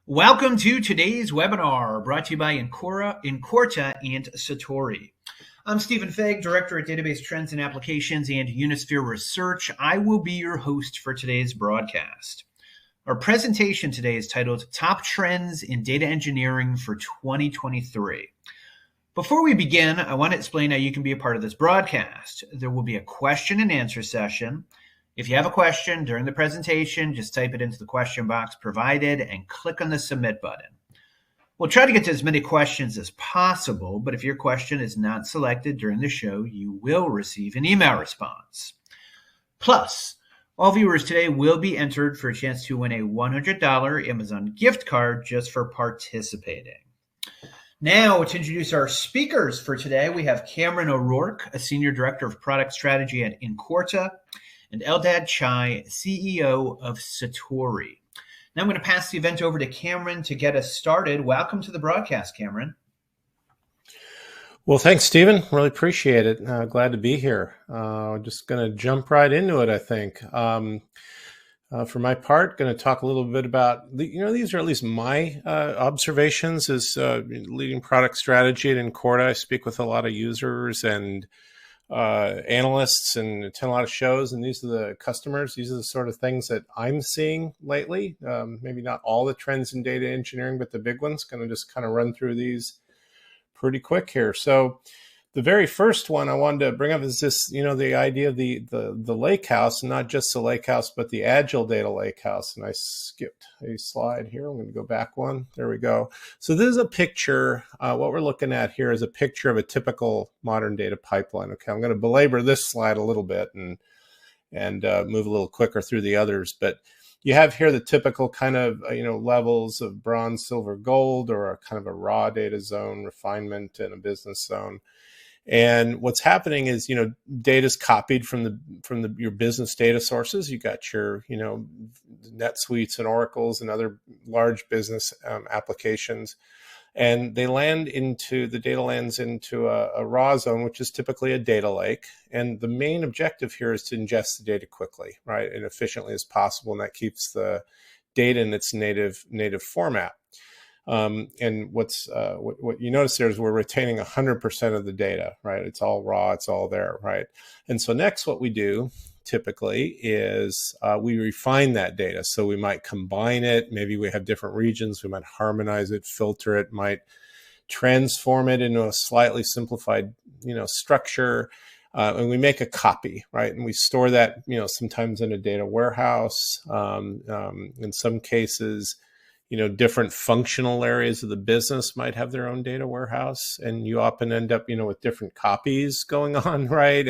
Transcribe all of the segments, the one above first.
Welcome to today's webinar brought to you by Incorta and Satori. I'm Stephen Fegg, Director at Database Trends and Applications and Unisphere Research. I will be your host for today's broadcast. Our presentation today is titled Top Trends in Data Engineering for 2023. Before we begin, I want to explain how you can be a part of this broadcast. There will be a question and answer session. If you have a question during the presentation, just type it into the question box provided and click on the submit button. We'll try to get to as many questions as possible, but if your question is not selected during the show, you will receive an email response. Plus, all viewers today will be entered for a chance to win a $100 Amazon gift card just for participating. Now, to introduce our speakers for today, we have Cameron O'Rourke, a Senior Director of Product Strategy at Incorta, and Eldad Chai, CEO of Satori. Now I'm going to pass the event over to Cameron to get us started. Welcome to the broadcast, Cameron. Well, thanks, Stephen. Really appreciate it. Glad to be here. Just going to jump right into it, I think. For my part, going to talk a little bit about, these are at least my observations as leading product strategy at Incorta. I speak with a lot of users and analysts and attend a lot of shows, and these are the customers. These are the sort of things that I'm seeing lately. Maybe not all the trends in data engineering, but the big ones. Going to just kind of run through these pretty quick here. So the very first one I wanted to bring up is this, the idea of the lakehouse, and not just the lakehouse, but the agile data lakehouse. And I skipped a slide here. I'm going to go back one. There we go. So this is a picture. What we're looking at here is a picture of a typical modern data pipeline. Okay, I'm going to belabor this slide a little bit and move a little quicker through the others. But you have here the typical kind of, levels of bronze, silver, gold, or a kind of a raw data zone, refinement, and a business zone. And what's happening is, data is copied from your business data sources. You got your, NetSuites and Oracles and other large business applications, and the data lands into a raw zone, which is typically a data lake. And the main objective here is to ingest the data quickly, right, and efficiently as possible, and that keeps the data in its native format. And what you notice there is we're retaining 100% of the data, right? It's all raw, it's all there, right? And so next what we do typically is we refine that data. So we might combine it, maybe we have different regions, we might harmonize it, filter it, might transform it into a slightly simplified, structure, and we make a copy, right? And we store that, sometimes in a data warehouse, in some cases, different functional areas of the business might have their own data warehouse, and you often end up, with different copies going on, right?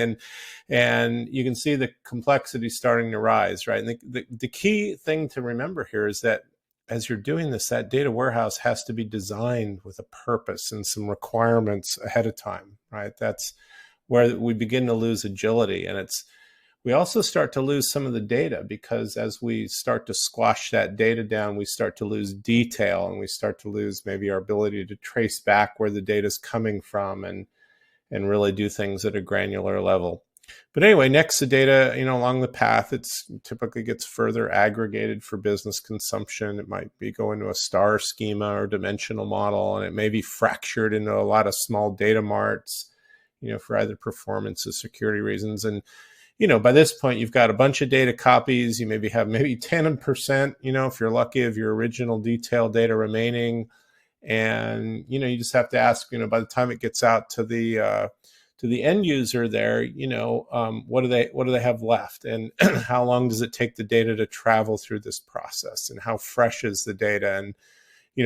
And you can see the complexity starting to rise, right? And the key thing to remember here is that as you're doing this, that data warehouse has to be designed with a purpose and some requirements ahead of time, right? That's where we begin to lose agility, and we also start to lose some of the data, because as we start to squash that data down, we start to lose detail, and we start to lose maybe our ability to trace back where the data is coming from and really do things at a granular level. But anyway, next to data, along the path, it's typically gets further aggregated for business consumption. It might be going to a star schema or dimensional model, and it may be fractured into a lot of small data marts, for either performance or security reasons. And by this point, you've got a bunch of data copies. You maybe have 10%, if you're lucky, of your original detailed data remaining. And, you just have to ask, by the time it gets out to the end user there, what do they have left? And how long does it take the data to travel through this process? And how fresh is the data? And,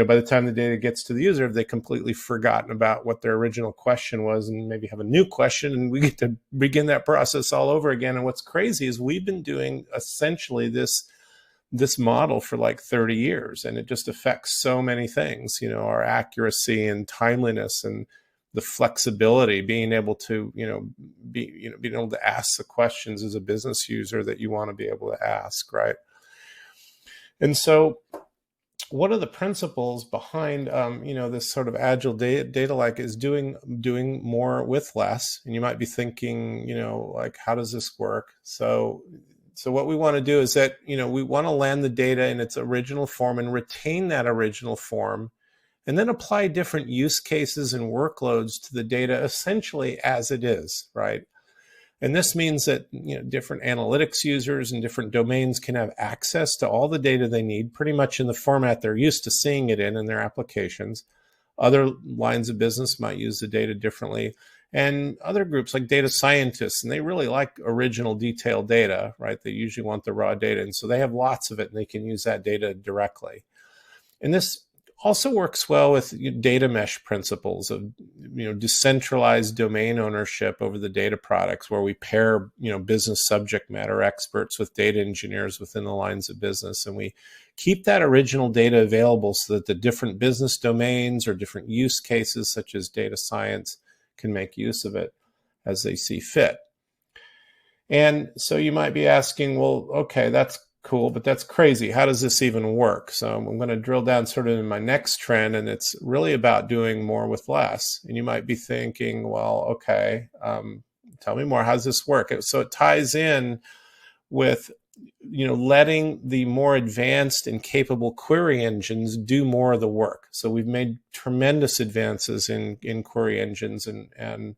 by the time the data gets to the user, have they completely forgotten about what their original question was and maybe have a new question, and we get to begin that process all over again. And what's crazy is we've been doing essentially this model for like 30 years, and it just affects so many things, our accuracy and timeliness and the flexibility, being able to, being able to ask the questions as a business user that you want to be able to ask, right? And so one of the principles behind, this sort of agile data like is doing more with less. And you might be thinking, like, how does this work? So So what we want to do is that, we want to land the data in its original form and retain that original form, and then apply different use cases and workloads to the data essentially as it is, right? And this means that different analytics users and different domains can have access to all the data they need pretty much in the format they're used to seeing it in their applications. Other lines of business might use the data differently. And other groups like data scientists, and they really like original detailed data, right? They usually want the raw data. And so they have lots of it and they can use that data directly. And this also works well with data mesh principles of decentralized domain ownership over the data products, where we pair business subject matter experts with data engineers within the lines of business, and we keep that original data available so that the different business domains or different use cases such as data science can make use of it as they see fit. And so you might be asking, well, okay, that's cool, but that's crazy. How does this even work? So I'm going to drill down sort of in my next trend, and it's really about doing more with less. And you might be thinking, well, okay, tell me more. How does this work? So it ties in with, letting the more advanced and capable query engines do more of the work. So we've made tremendous advances in query engines and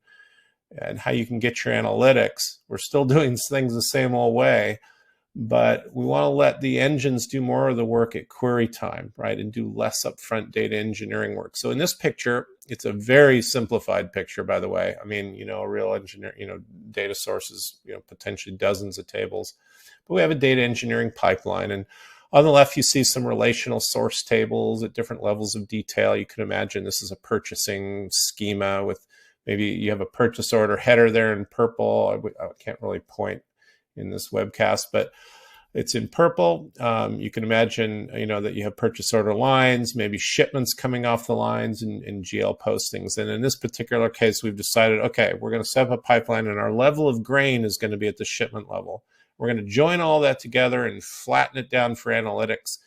how you can get your analytics. We're still doing things the same old way, but we want to let the engines do more of the work at query time, right? And do less upfront data engineering work. So in this picture, it's a very simplified picture, by the way. I mean, a real engineer, data sources, potentially dozens of tables. But we have a data engineering pipeline. And on the left, you see some relational source tables at different levels of detail. You can imagine this is a purchasing schema with maybe you have a purchase order header there in purple. I can't really point in this webcast, but it's in purple. You can imagine, that you have purchase order lines, maybe shipments coming off the lines and GL postings. And in this particular case, we've decided, okay, we're going to set up a pipeline and our level of grain is going to be at the shipment level. We're going to join all that together and flatten it down for analytics.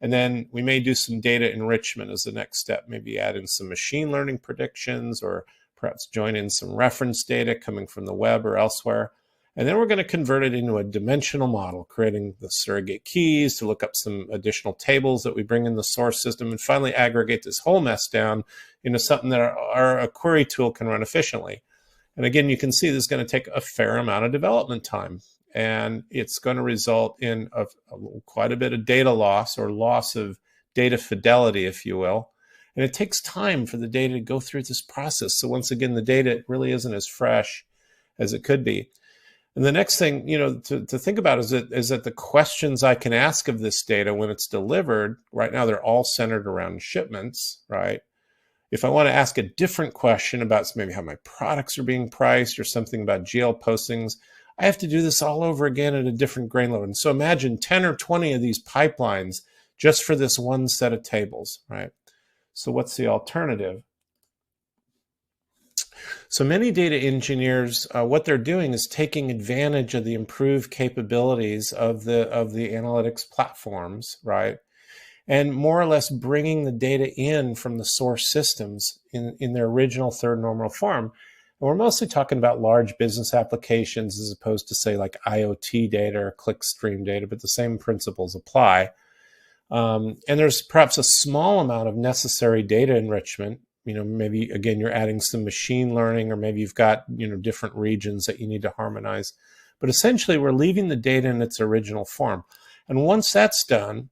And then we may do some data enrichment as the next step, maybe add in some machine learning predictions or perhaps join in some reference data coming from the web or elsewhere. And then we're going to convert it into a dimensional model, creating the surrogate keys to look up some additional tables that we bring in the source system, and finally aggregate this whole mess down into something that a query tool can run efficiently. And again, you can see this is going to take a fair amount of development time, and it's going to result in quite a bit of data loss or loss of data fidelity, if you will. And it takes time for the data to go through this process. So once again, the data really isn't as fresh as it could be. And the next thing, to think about is that the questions I can ask of this data when it's delivered, right now they're all centered around shipments, right? If I want to ask a different question about maybe how my products are being priced or something about GL postings, I have to do this all over again at a different grain level. And so imagine 10 or 20 of these pipelines just for this one set of tables, right? So what's the alternative? So many data engineers, what they're doing is taking advantage of the improved capabilities of the analytics platforms, right? And more or less bringing the data in from the source systems in their original third normal form. And we're mostly talking about large business applications as opposed to, say, like IoT data or clickstream data, but the same principles apply. And there's perhaps a small amount of necessary data enrichment. Maybe, again, you're adding some machine learning, or maybe you've got, different regions that you need to harmonize. But essentially, we're leaving the data in its original form. And once that's done,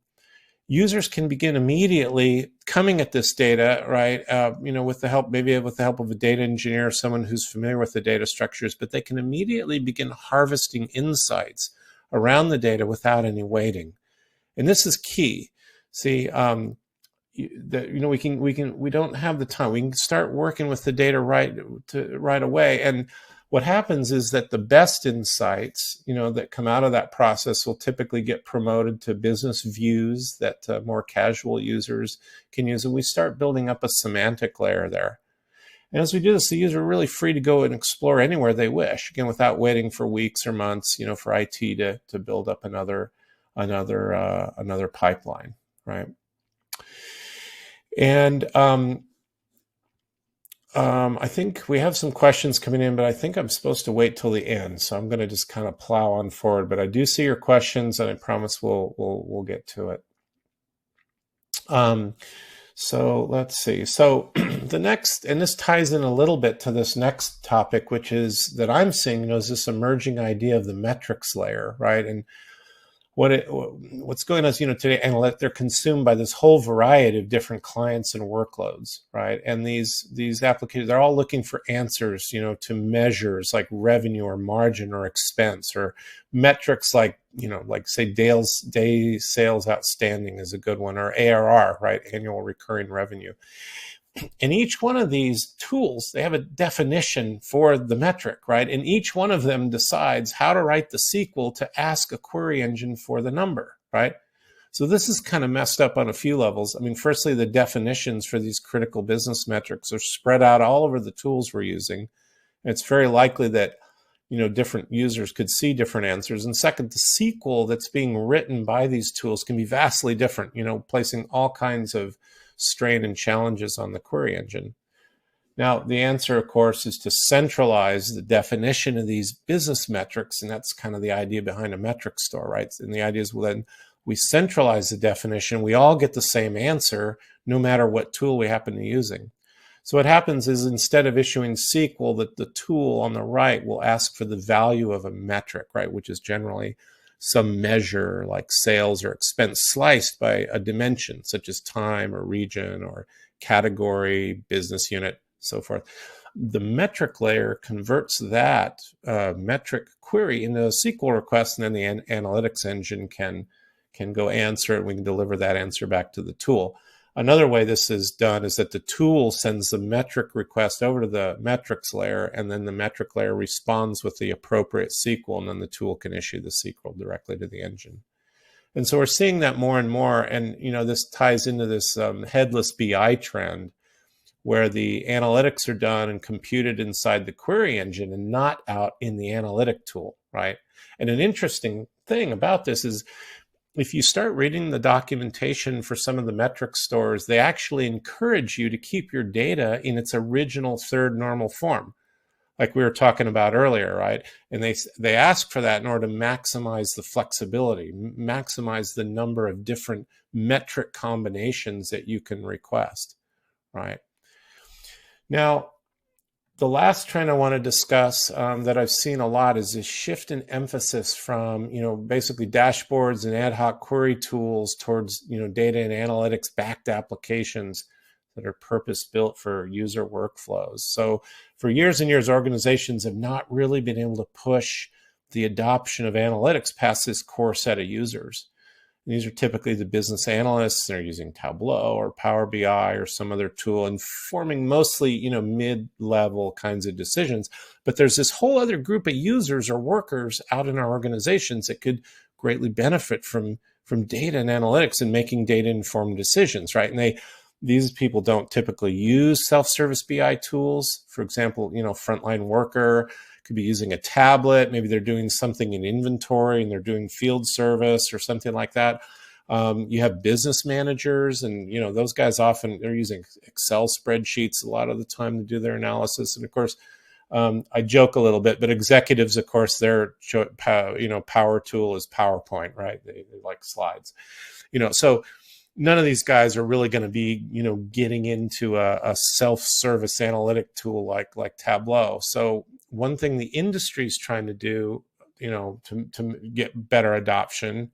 users can begin immediately coming at this data, right? With the help of a data engineer, someone who's familiar with the data structures, but they can immediately begin harvesting insights around the data without any waiting. And this is key. See, we don't have the time. We can start working with the data right away. And what happens is that the best insights, that come out of that process will typically get promoted to business views that more casual users can use. And we start building up a semantic layer there. And as we do this, the user are really free to go and explore anywhere they wish, again, without waiting for weeks or months, for IT to build up another pipeline, right? And I think we have some questions coming in, but I think I'm supposed to wait till the end, so I'm going to just kind of plow on forward. But I do see your questions, and I promise we'll get to it. So let's see. So the next, and this ties in a little bit to this next topic, which is that I'm seeing, is this emerging idea of the metrics layer, right? And what's going on is, today, they're consumed by this whole variety of different clients and workloads, right? And these applications, they're all looking for answers, to measures like revenue or margin or expense, or metrics like, like say day sales outstanding is a good one, or ARR, right? Annual recurring revenue. And each one of these tools, they have a definition for the metric, right? And each one of them decides how to write the SQL to ask a query engine for the number, right? So this is kind of messed up on a few levels. I mean, firstly, the definitions for these critical business metrics are spread out all over the tools we're using. And it's very likely that, different users could see different answers. And second, the SQL that's being written by these tools can be vastly different, placing all kinds of strain and challenges on the query engine. Now, the answer, of course, is to centralize the definition of these business metrics, and that's kind of the idea behind a metric store, right? And the idea is, well, then we centralize the definition, we all get the same answer, no matter what tool we happen to be using. So what happens is, instead of issuing SQL, that the tool on the right will ask for the value of a metric, right, which is generally some measure like sales or expense sliced by a dimension such as time or region or category, business unit, so forth. The metric layer converts that metric query into a SQL request, and then the analytics engine can go answer it, and we can deliver that answer back to the tool. Another way this is done is that the tool sends the metric request over to the metrics layer, and then the metric layer responds with the appropriate SQL, and then the tool can issue the SQL directly to the engine. And so we're seeing that more and more, and this ties into this headless BI trend, where the analytics are done and computed inside the query engine and not out in the analytic tool, right? And an interesting thing about this is, if you start reading the documentation for some of the metric stores, they actually encourage you to keep your data in its original third normal form, like we were talking about earlier, right? And they ask for that in order to maximize the flexibility, maximize the number of different metric combinations that you can request, right? Now, the last trend I want to discuss that I've seen a lot is this shift in emphasis from, basically dashboards and ad hoc query tools towards, data and analytics backed applications that are purpose-built for user workflows. So for years and years, organizations have not really been able to push the adoption of analytics past this core set of users. These are typically the business analysts. They're using Tableau or Power BI or some other tool, and forming mostly, mid-level kinds of decisions. But there's this whole other group of users or workers out in our organizations that could greatly benefit from data and analytics and making data-informed decisions, right? And these people don't typically use self-service BI tools. For example, frontline worker could be using a tablet. Maybe they're doing something in inventory and they're doing field service or something like that. You have business managers, and those guys often, they're using Excel spreadsheets a lot of the time to do their analysis. And of course, I joke a little bit, but executives, of course, their power tool is PowerPoint, right? They like slides, so none of these guys are really going to be, getting into a self-service analytic tool like Tableau. So one thing the industry is trying to do, to get better adoption,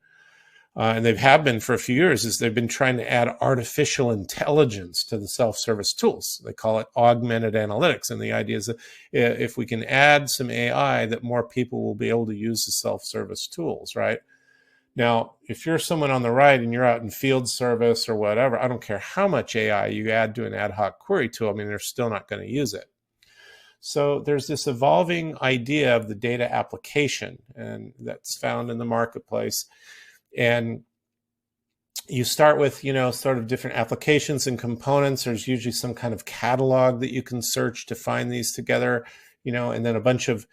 and they have been for a few years, is they've been trying to add artificial intelligence to the self-service tools. They call it augmented analytics. And the idea is that if we can add some AI, that more people will be able to use the self-service tools, right? Now, if you're someone on the right and you're out in field service or whatever, I don't care how much AI you add to an ad hoc query tool, I mean, they're still not going to use it. So there's this evolving idea of the data application, and that's found in the marketplace. And you start with, sort of different applications and components. There's usually some kind of catalog that you can search to find these together, and then a bunch of,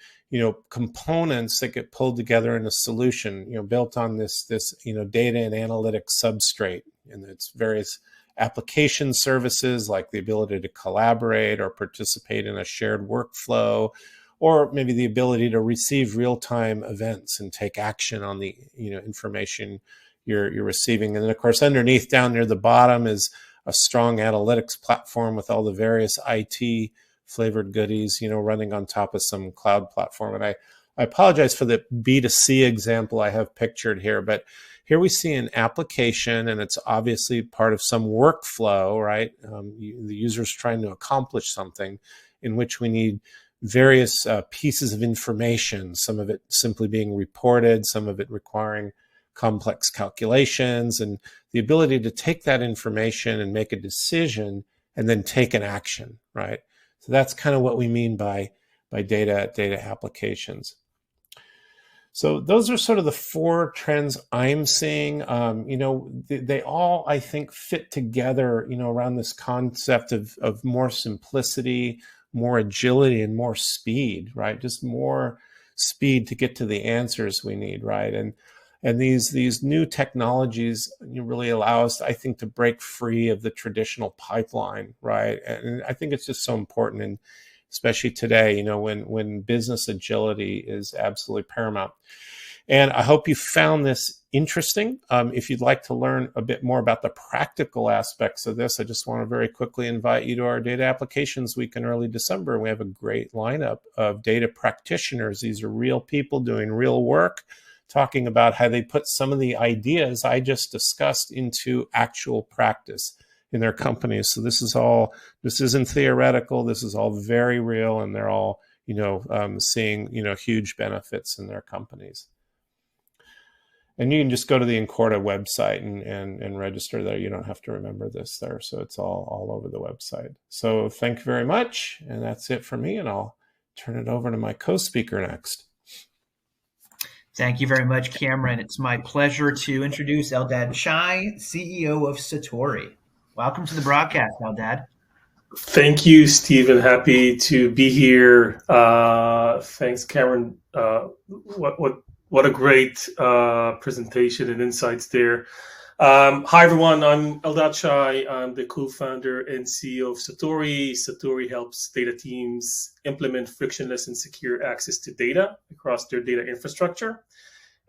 components that get pulled together in a solution, built on this data and analytics substrate and its various application services like the ability to collaborate or participate in a shared workflow, or maybe the ability to receive real-time events and take action on the information you're receiving. And then, of course, underneath down near the bottom is a strong analytics platform with all the various IT flavored goodies, running on top of some cloud platform. And I apologize for the B2C example I have pictured here, but here we see an application, and it's obviously part of some workflow, right? The user's trying to accomplish something in which we need various pieces of information, some of it simply being reported, some of it requiring complex calculations, and the ability to take that information and make a decision and then take an action, right? So that's kind of what we mean by data applications. So those are sort of the 4 trends I'm seeing. They all, I think, fit together, around this concept of more simplicity, more agility, and more speed, right? Just more speed to get to the answers we need, right? And these new technologies really allow us, I think, to break free of the traditional pipeline, right? And I think it's just so important, and especially today, when business agility is absolutely paramount. And I hope you found this interesting. If you'd like to learn a bit more about the practical aspects of this, I just want to very quickly invite you to our Data Applications Week in early December. We have a great lineup of data practitioners. These are real people doing real work, talking about how they put some of the ideas I just discussed into actual practice in their companies. So this isn't theoretical. This is all very real, and they're all, seeing, huge benefits in their companies. And you can just go to the Incorta website and register there. You don't have to remember this there. So it's all over the website. So thank you very much. And that's it for me. And I'll turn it over to my co-speaker next. Thank you very much, Cameron. It's my pleasure to introduce Eldad Chai, CEO of Satori. Welcome to the broadcast, Eldad. Thank you, Stephen. Happy to be here. Thanks, Cameron. What a great presentation and insights there. Hi, everyone. I'm Eldad Chai. I'm the co-founder and CEO of Satori. Satori helps data teams implement frictionless and secure access to data across their data infrastructure.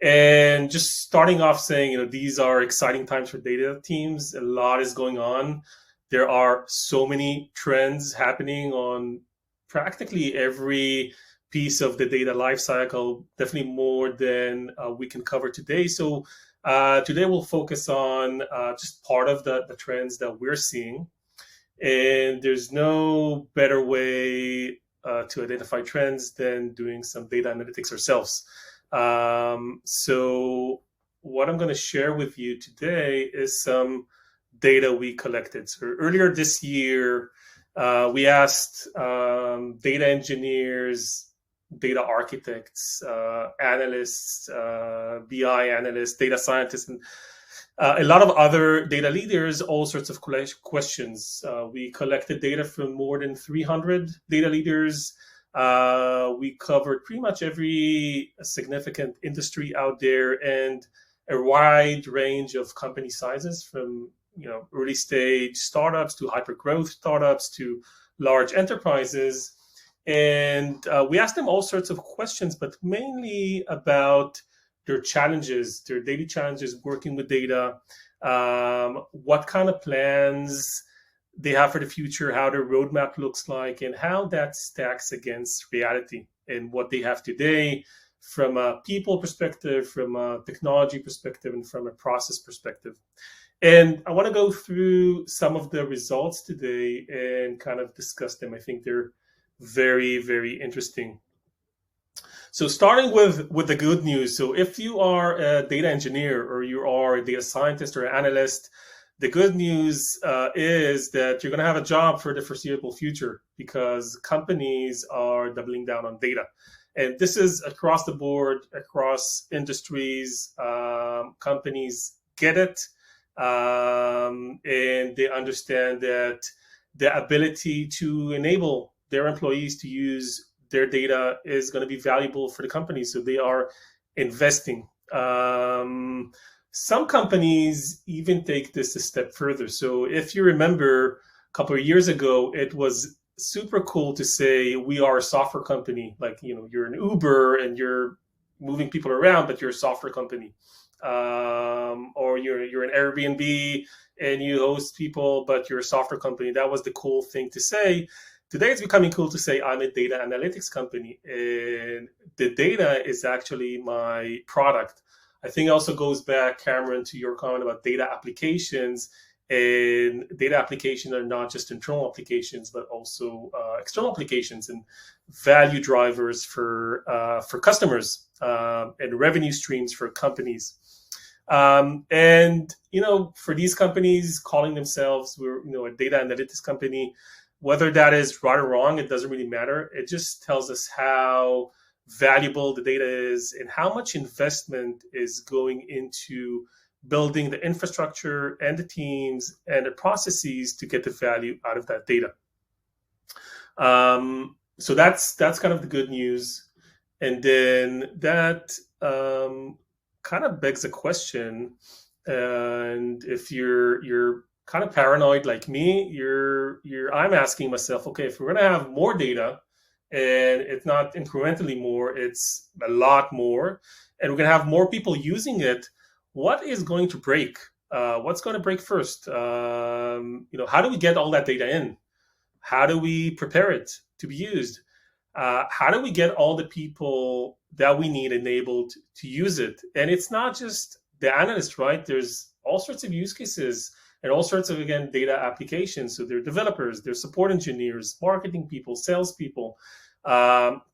And just starting off saying, these are exciting times for data teams. A lot is going on. There are so many trends happening on practically every piece of the data lifecycle, definitely more than we can cover today. So today we'll focus on just part of the trends that we're seeing. And there's no better way to identify trends than doing some data analytics ourselves. So what I'm going to share with you today is some data we collected. So earlier this year, we asked data engineers, data architects, analysts, BI analysts, data scientists, and a lot of other data leaders, all sorts of questions. We collected data from more than 300 data leaders. We covered pretty much every significant industry out there and a wide range of company sizes, from early stage startups to hyper growth startups to large enterprises. And we asked them all sorts of questions, but mainly about their challenges, their daily challenges working with data, what kind of plans they have for the future, how their roadmap looks like, and how that stacks against reality and what they have today from a people perspective, from a technology perspective, and from a process perspective. And I want to go through some of the results today and kind of discuss them. I think they're very, very interesting. So starting with the good news. So if you are a data engineer or you are a data scientist or an analyst, the good news is that you're going to have a job for the foreseeable future because companies are doubling down on data. And this is across the board, across industries. Companies get it. And they understand that the ability to enable their employees to use their data is going to be valuable for the company. So they are investing. Some companies even take this a step further. So if you remember a couple of years ago, it was super cool to say we are a software company. Like, you're an Uber and you're moving people around, but you're a software company. Or you're an Airbnb and you host people, but you're a software company. That was the cool thing to say. Today it's becoming cool to say I'm a data analytics company, and the data is actually my product. I think it also goes back, Cameron, to your comment about data applications. And data applications are not just internal applications, but also external applications and value drivers for customers, and revenue streams for companies. And for these companies calling themselves, we're a data analytics company, whether that is right or wrong, it doesn't really matter. It just tells us how valuable the data is and how much investment is going into building the infrastructure and the teams and the processes to get the value out of that data. So that's kind of the good news. And then that kind of begs a question. And if you're kind of paranoid like me, I'm asking myself, okay, if we're going to have more data, and it's not incrementally more, it's a lot more, and we're going to have more people using it, what is going to break? What's going to break first? How do we get all that data in? How do we prepare it to be used? How do we get all the people that we need enabled to use it? And it's not just the analysts, right? There's all sorts of use cases and all sorts of, again, data applications. So they're developers, they're support engineers, marketing people, salespeople,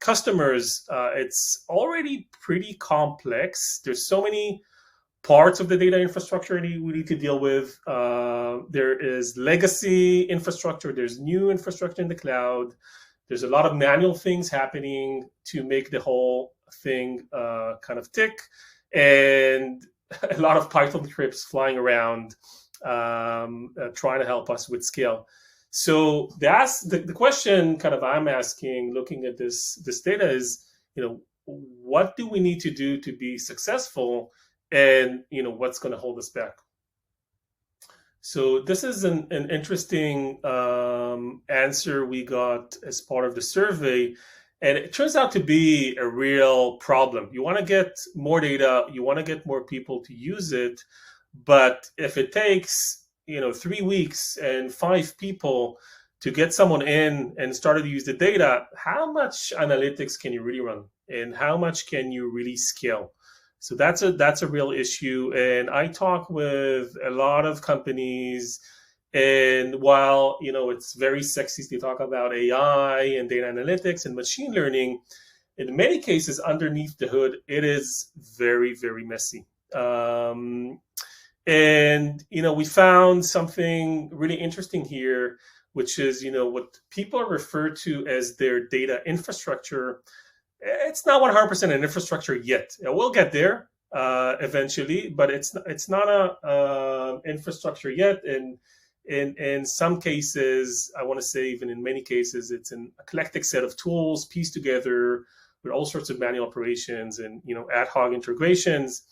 customers. It's already pretty complex. There's so many parts of the data infrastructure we need to deal with. There is legacy infrastructure. There's new infrastructure in the cloud. There's a lot of manual things happening to make the whole thing kind of tick, and a lot of Python scripts flying around trying to help us with scale. So that's the question kind of I'm asking, looking at this data is, what do we need to do to be successful, and what's going to hold us back? So this is an interesting answer we got as part of the survey, and it turns out to be a real problem. You want to get more data, you want to get more people to use it, but if it takes 3 weeks and 5 people to get someone in and started to use the data, how much analytics can you really run, and how much can you really scale? So that's a real issue. And I talk with a lot of companies, and while it's very sexy to talk about AI and data analytics and machine learning, in many cases underneath the hood, it is very, very messy. And we found something really interesting here, which is what people refer to as their data infrastructure. It's not 100% an infrastructure yet. We'll get there eventually, but it's not a infrastructure yet. And in some cases, I want to say even in many cases, it's an eclectic set of tools pieced together with all sorts of manual operations and ad hoc integrations.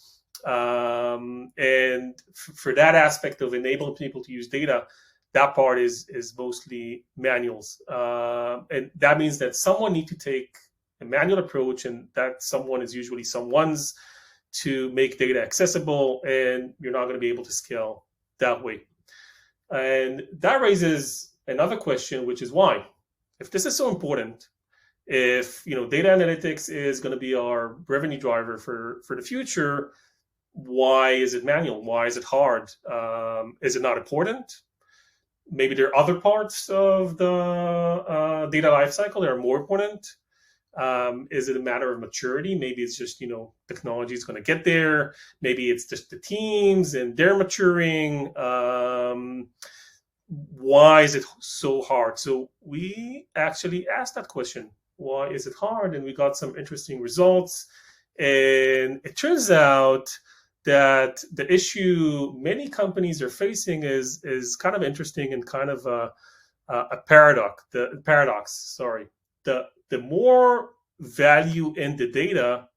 And for that aspect of enabling people to use data, that part is mostly manuals. And that means that someone needs to take a manual approach, and that someone is usually someone's to make data accessible, and you're not going to be able to scale that way. And that raises another question, which is why? If this is so important, if data analytics is going to be our revenue driver for the future, why is it manual? Why is it hard? Is it not important? Maybe there are other parts of the data lifecycle that are more important. Is it a matter of maturity? Maybe it's just, technology is going to get there. Maybe it's just the teams and they're maturing. Why is it so hard? So we actually asked that question. Why is it hard? And we got some interesting results. And it turns out that the issue many companies are facing is kind of interesting and kind of a paradox. The more value in the data,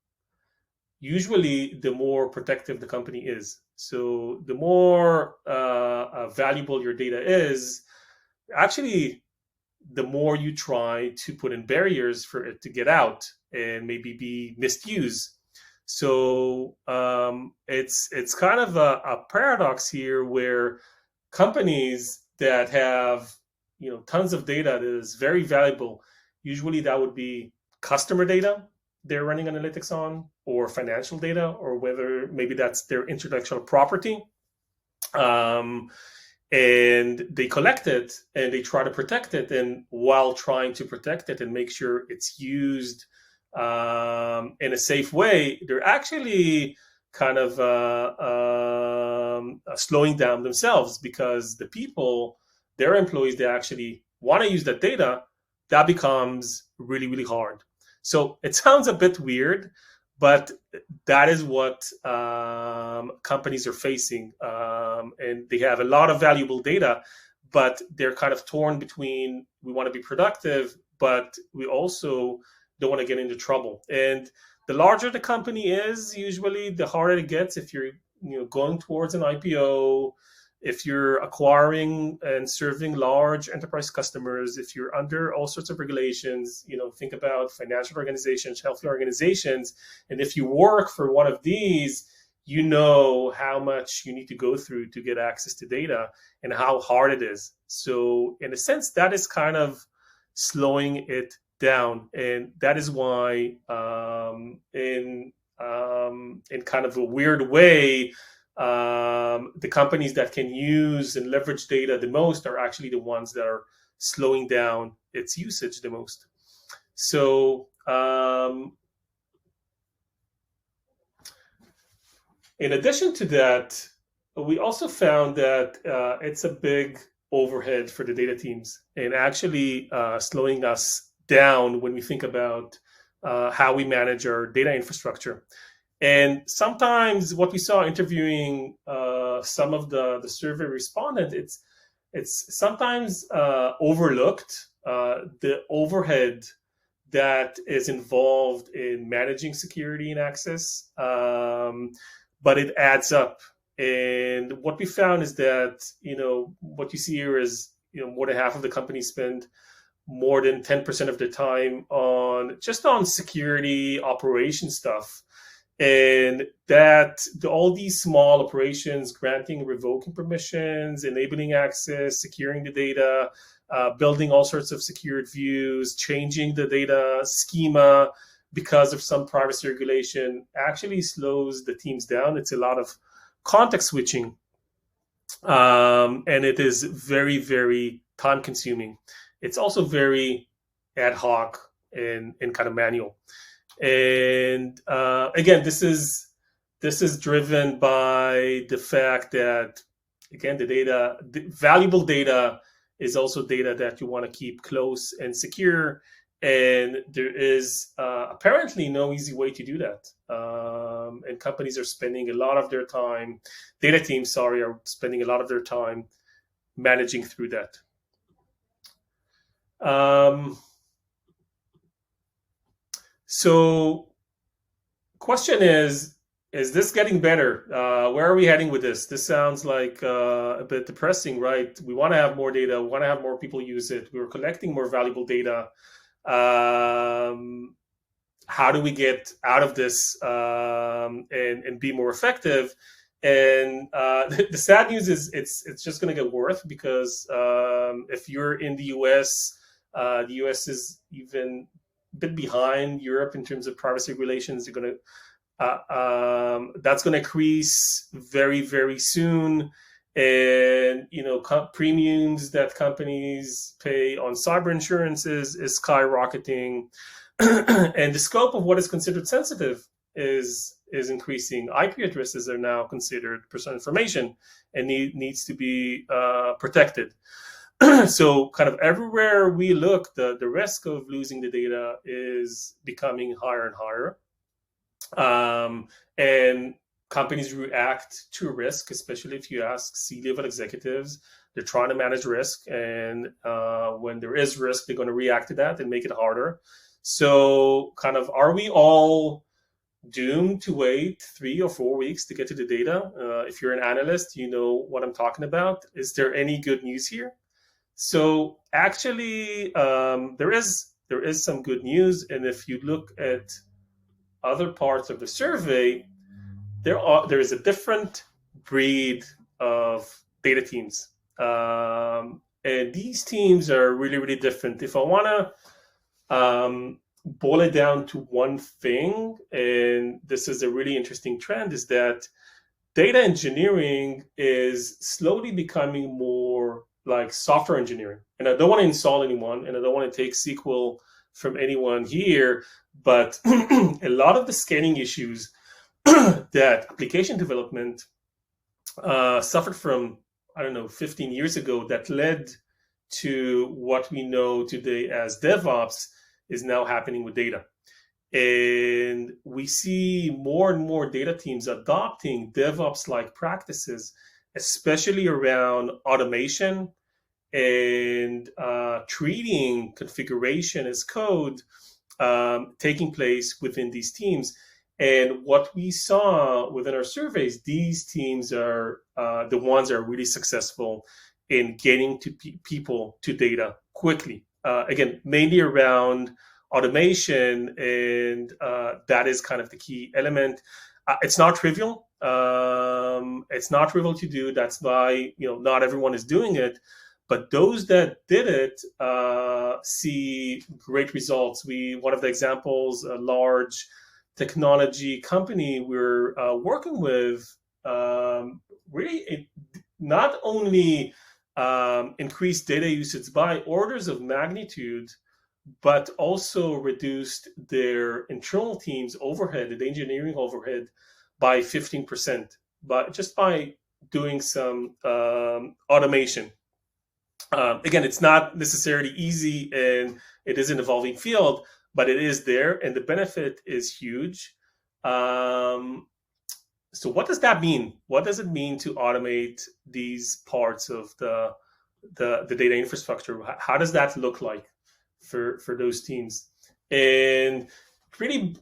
usually the more protective the company is. So the more valuable your data is, actually, the more you try to put in barriers for it to get out and maybe be misused. So it's kind of a paradox here where companies that have tons of data that is very valuable, usually that would be customer data they're running analytics on, or financial data, or whether maybe that's their intellectual property. And they collect it and they try to protect it. And while trying to protect it and make sure it's used in a safe way, they're actually kind of slowing down themselves, because the people, their employees, they actually want to use that data. That becomes really, really hard. So it sounds a bit weird, but that is what companies are facing. And they have a lot of valuable data, but they're kind of torn between, we want to be productive, but we also don't want to get into trouble. And the larger the company is, usually the harder it gets. If you're going towards an IPO, if you're acquiring and serving large enterprise customers, if you're under all sorts of regulations, think about financial organizations, healthcare organizations. And if you work for one of these, you know how much you need to go through to get access to data and how hard it is. So in a sense, that is kind of slowing it down. And that is why in kind of a weird way, the companies that can use and leverage data the most are actually the ones that are slowing down its usage the most. So in addition to that, we also found that it's a big overhead for the data teams, and actually slowing us down when we think about how we manage our data infrastructure. And sometimes what we saw interviewing some of the survey respondents, it's sometimes overlooked, the overhead that is involved in managing security and access, but it adds up. And what we found is that, what you see here is, more than half of the companies spend more than 10% of the time on security operation stuff. And that all these small operations, granting, revoking permissions, enabling access, securing the data, building all sorts of secured views, changing the data schema because of some privacy regulation, actually slows the teams down. It's a lot of context switching. And it is very, very time consuming. It's also very ad hoc and kind of manual. And again, this is driven by the fact that, again, the valuable data is also data that you want to keep close and secure. And there is apparently no easy way to do that. And companies are spending a lot of their time, data teams, are spending a lot of their time managing through that. So question is this getting better? Where are we heading with this? This sounds like a bit depressing, right? We want to have more data. We want to have more people use it. We're collecting more valuable data. How do we get out of this and be more effective? And the sad news is it's just going to get worse, because if you're in the US, the US is even a bit behind Europe in terms of privacy regulations. They're going to that's going to increase very, very soon. And premiums that companies pay on cyber insurances is skyrocketing, and the scope of what is considered sensitive is increasing. IP addresses are now considered personal information and needs to be protected. So kind of everywhere we look, the risk of losing the data is becoming higher and higher. And companies react to risk, especially if you ask C-level executives. They're trying to manage risk, and when there is risk, they're going to react to that and make it harder. So kind of, are we all doomed to wait 3 or 4 weeks to get to the data. If you're an analyst, you know what I'm talking about. Is there any good news here? So actually, there is some good news, and if you look at other parts of the survey, there is a different breed of data teams, and these teams are really, really different. If I want to boil it down to one thing, and this is a really interesting trend, is that data engineering is slowly becoming more like software engineering. And I don't want to insult anyone, and I don't want to take SQL from anyone here, but a lot of the scanning issues that application development suffered from, 15 years ago, that led to what we know today as DevOps, is now happening with data. And we see more and more data teams adopting DevOps-like practices, especially around automation and treating configuration as code taking place within these teams. And what we saw within our surveys, these teams are the ones that are really successful in getting to people to data quickly. Again, mainly around automation, and that is kind of the key element. It's not trivial. It's not trivial to do. That's why not everyone is doing it. But those that did it see great results. One of the examples, a large technology company we're working with, really not only increased data usage by orders of magnitude, but also reduced their internal teams' overhead, the engineering overhead, by 15%, but just by doing some automation. Again, it's not necessarily easy, and it is an evolving field, but it is there, and the benefit is huge. So what does that mean? What does it mean to automate these parts of the data infrastructure? How does that look like for those teams? And really,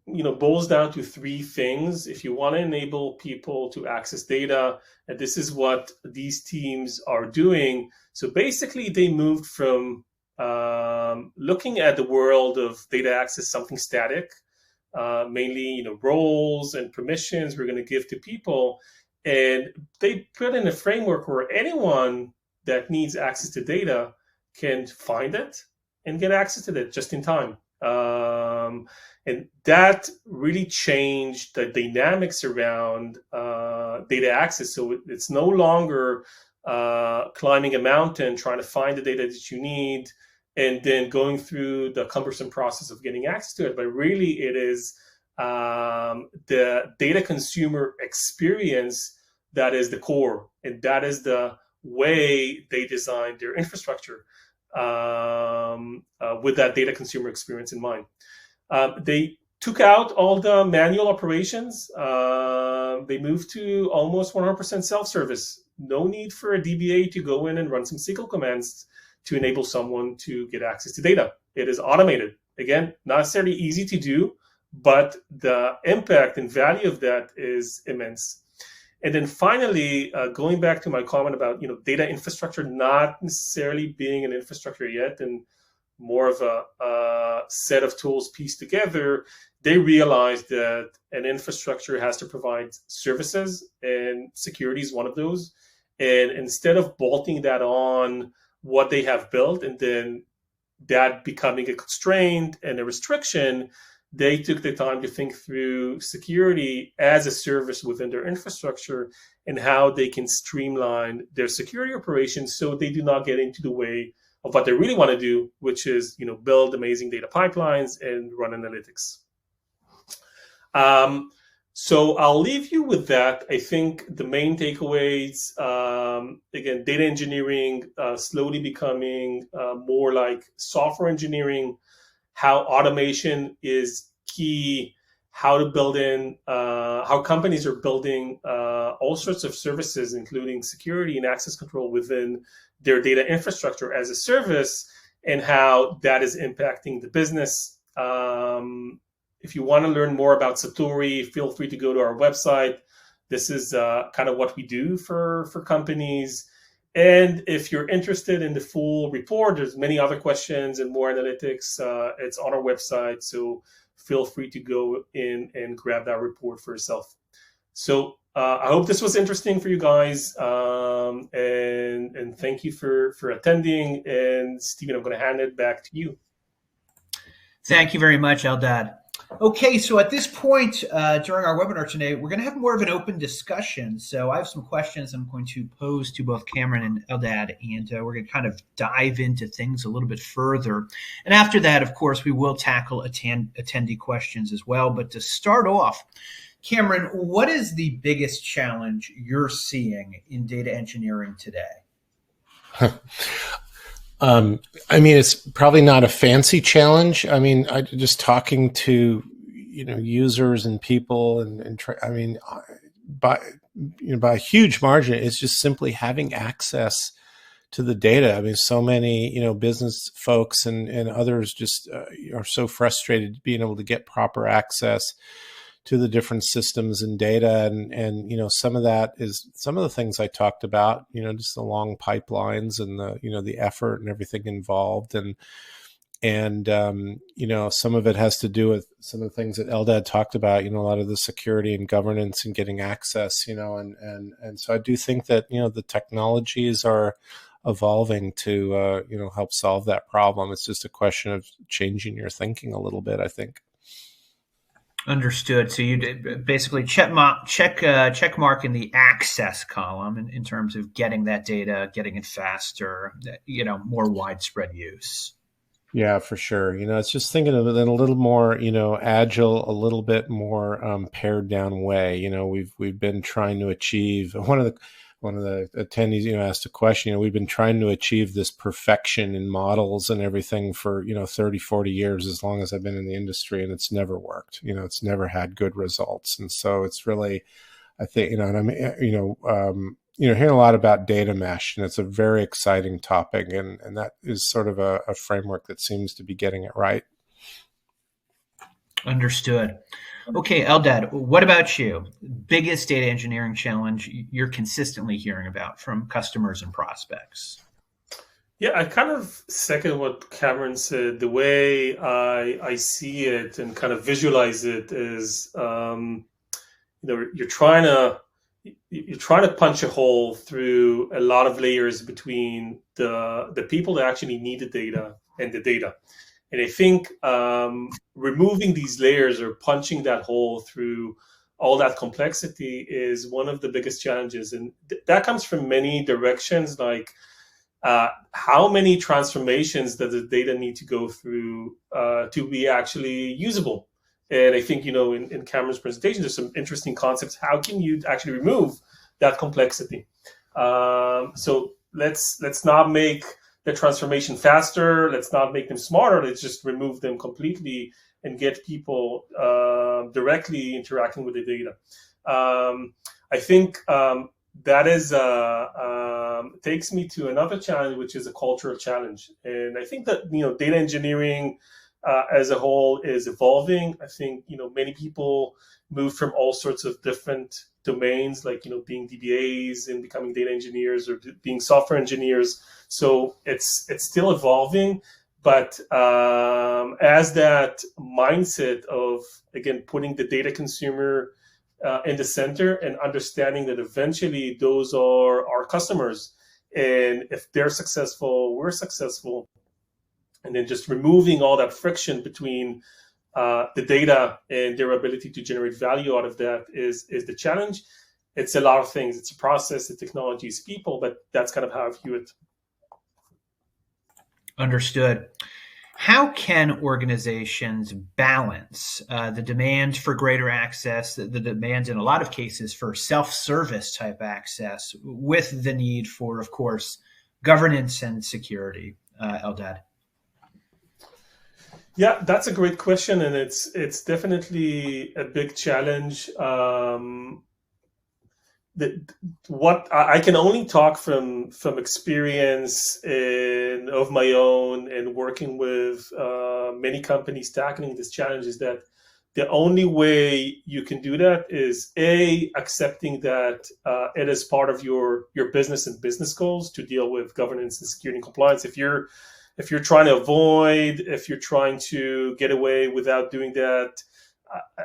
boils down to three things. If you want to enable people to access data, and this is what these teams are doing. So basically, they moved from looking at the world of data access, something static, mainly roles and permissions we're going to give to people, and they put in a framework where anyone that needs access to data can find it and get access to it just in time. And that really changed the dynamics around data access. So it's no longer climbing a mountain, trying to find the data that you need, and then going through the cumbersome process of getting access to it. But really, it is the data consumer experience that is the core, and that is the way they designed their infrastructure with that data consumer experience in mind. They took out all the manual operations. They moved to almost 100% self-service. No need for a DBA to go in and run some SQL commands to enable someone to get access to data. It is automated. Again, not necessarily easy to do, but the impact and value of that is immense. And then finally, going back to my comment about data infrastructure not necessarily being an infrastructure yet, and more of a set of tools pieced together, they realized that an infrastructure has to provide services, and security is one of those. And instead of bolting that on what they have built and then that becoming a constraint and a restriction, they took the time to think through security as a service within their infrastructure and how they can streamline their security operations so they do not get into the way of what they really want to do, which is build amazing data pipelines and run analytics. So I'll leave you with that. I think the main takeaways, again, data engineering slowly becoming more like software engineering, how automation is key, how to build in, how companies are building all sorts of services, including security and access control within their data infrastructure as a service, and how that is impacting the business. if you want to learn more about Satori, feel free to go to our website. This is kind of what we do for companies. And if you're interested in the full report, there's many other questions and more analytics. It's on our website, so feel free to go in and grab that report for yourself. So I hope this was interesting for you guys, and thank you for attending. And Stephen, I'm going to hand it back to you. Thank you very much, Eldad. Okay, so at this point during our webinar today, we're going to have more of an open discussion. So I have some questions I'm going to pose to both Cameron and Eldad, and we're going to kind of dive into things a little bit further. And after that, of course, we will tackle attendee questions as well. But to start off, Cameron, what is the biggest challenge you're seeing in data engineering today? I mean, it's probably not a fancy challenge. I mean, just talking to, users and people by a huge margin, it's just simply having access to the data. I mean, so many, business folks and others just are so frustrated being able to get proper access to the different systems and data. And some of that is some of the things I talked about, just the long pipelines and the effort and everything involved. And some of it has to do with some of the things that Eldad talked about, a lot of the security and governance and getting access, and so I do think that, the technologies are evolving to, help solve that problem. It's just a question of changing your thinking a little bit, I think. Understood. So you did basically check mark in the access column in terms of getting that data, getting it faster, more widespread use. Yeah, for sure. It's just thinking of it in a little more, agile, a little bit more pared down way. We've been trying to achieve one of the attendees, asked a question, we've been trying to achieve this perfection in models and everything for, 30, 40 years, as long as I've been in the industry, and it's never worked. It's never had good results. And so it's really, I think, and I'm, hearing a lot about data mesh, and it's a very exciting topic. And that is sort of a framework that seems to be getting it right. Understood. Okay, Eldad, what about you? Biggest data engineering challenge you're consistently hearing about from customers and prospects? Yeah, I kind of second what Cameron said. The way I see it and kind of visualize it is, you're trying to punch a hole through a lot of layers between the people that actually need the data and the data. And I think removing these layers or punching that hole through all that complexity is one of the biggest challenges. And that comes from many directions, like how many transformations does the data need to go through to be actually usable? And I think, in Cameron's presentation, there's some interesting concepts. How can you actually remove that complexity? So let's not make the transformation faster. Let's not make them smarter. Let's just remove them completely and get people directly interacting with the data. I think that is takes me to another challenge, which is a cultural challenge. And I think that data engineering as a whole is evolving. I think many people move from all sorts of different domains, like being DBAs and becoming data engineers or being software engineers. So it's still evolving, but as that mindset of, again, putting the data consumer in the center and understanding that eventually those are our customers, and if they're successful, we're successful, and then just removing all that friction between the data and their ability to generate value out of that is the challenge. It's a lot of things. It's a process, it's technology, it's people, but that's kind of how I view it. Understood. How can organizations balance the demand for greater access, the demand in a lot of cases for self-service type access, with the need for, of course, governance and security? Eldad? Yeah, that's a great question, and it's definitely a big challenge. What I can only talk from experience of my own and working with many companies tackling this challenge is that The only way you can do that is accepting that it is part of your business and business goals to deal with governance and security and compliance. If you're trying to avoid, if you're trying to get away without doing that,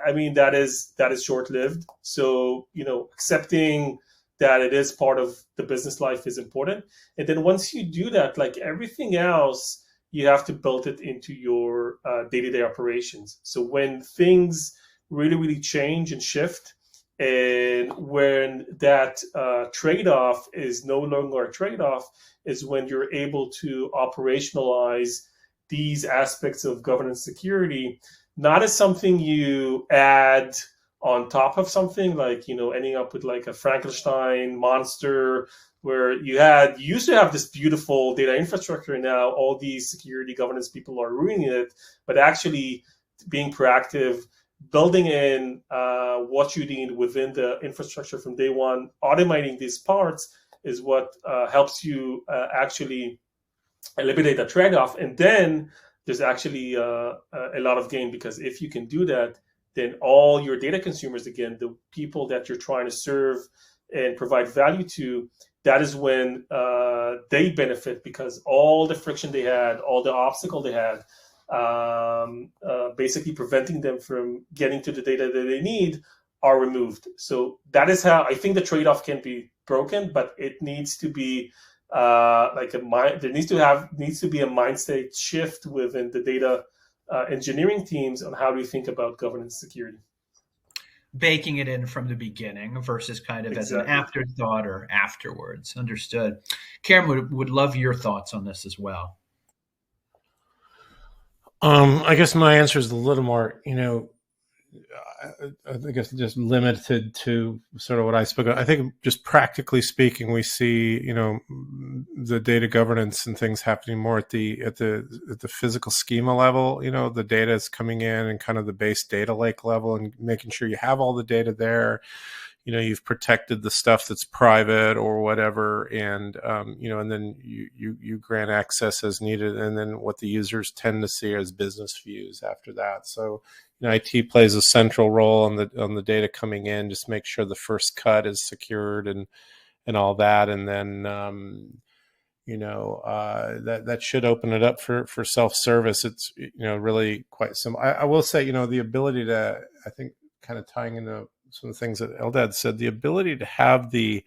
I mean, that is short-lived. So, accepting that it is part of the business life is important. And then once you do that, like everything else, you have to build it into your day-to-day operations. So when things really, really change and shift, and when that trade-off is no longer a trade-off, is when you're able to operationalize these aspects of governance security, not as something you add on top of something, like, ending up with like a Frankenstein monster where you used to have this beautiful data infrastructure, and now all these security governance people are ruining it. But actually being proactive, building in what you need within the infrastructure from day one, automating these parts is what helps you actually eliminate the trade-off. And then there's actually a lot of gain, because if you can do that, then all your data consumers, again, the people that you're trying to serve and provide value to, that is when they benefit, because all the friction they had, all the obstacle they had, basically preventing them from getting to the data that they need, are removed. So that is how I think the trade-off can be broken, but it needs to be there needs to be a mindset shift within the data engineering teams on how do we think about governance security. Baking it in from the beginning versus kind of as an afterthought or afterwards. Understood. Cameron, would love your thoughts on this as well. I guess my answer is a little more, I think it's just limited to sort of what I spoke of. I think just practically speaking, we see, the data governance and things happening more at the physical schema level. The data is coming in and kind of the base data lake level, and making sure you have all the data there. You've protected the stuff that's private or whatever, and and then you grant access as needed, and then what the users tend to see as business views after that. So IT plays a central role on the data coming in, just make sure the first cut is secured and all that, and then that should open it up for self-service. It's really quite simple. I will say the ability to, I think, kind of tying into some of the things that Eldad said, the ability to have the